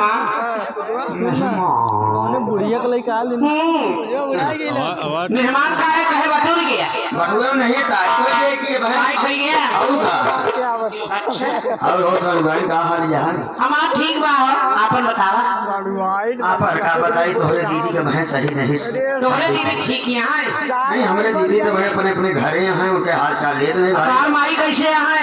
मां बुढ़िया के लिए मेहमान का है कहे बटूर गया बटुआ नहीं टाइट की भाई खाई गया अच्छा और हो सब गाड़ी का हाल जहां हमार ठीक बा आपन बतावा आप का बताई तोहरे दीदी के मैं सही नहीं तोहरे दीदी ठीक यहाँ है नहीं हमारे दीदी तो भाई अपने अपने घरे हैं उनके हाल चाल ले रहे भाई तार माई कैसे यहाँ है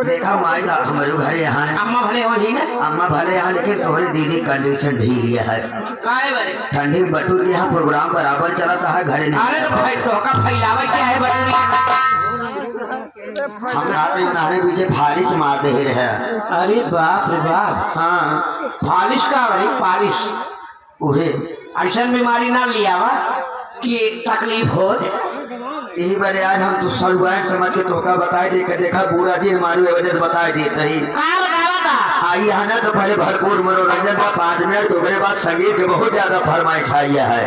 देखा माई का हमारे घर यहाँ है अम्मा भले हो नहीं ना अम्मा भले यहाँ लेकिन तोहरी दीदी कंडीशन ढीली है काहे बरे ठंडी बटूर के यहाँ प्रोग्राम बराबर चलाता है घरे अरे तो भाई तो का फैलावा क्या है बटूरी हम रात में नहाने पीछे फारिश मार दे रहे अरे बाप रे बाप हाँ फालिश का भाई फालिश उहे ऐसा बीमारी ना लिया वा कि तकलीफ हो यही बारे आज हम तो सलुआन समझ के तोका बताए दे के देखा बुरा दिन मारू वजह से बताए देते ही कहाँ बतावा था आई है ना तो पहले भरपूर मनोरंजन था 5 मिनट तो मेरे बाद संगीत के बहुत ज्यादा फरमाइश आई है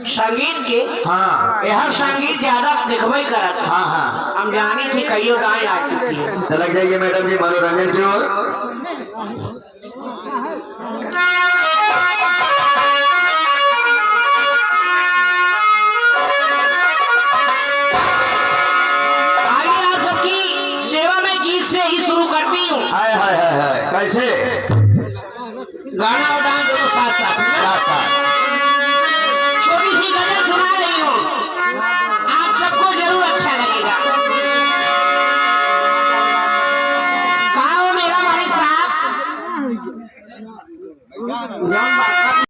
संगीत के हाँ यह संगीत ज्यादा दिखवाई करा था हाँ हाँ हम जानी थी कई गाय आ चुकी है तो लग जाइए मैडम जी मनोरंजन की ओर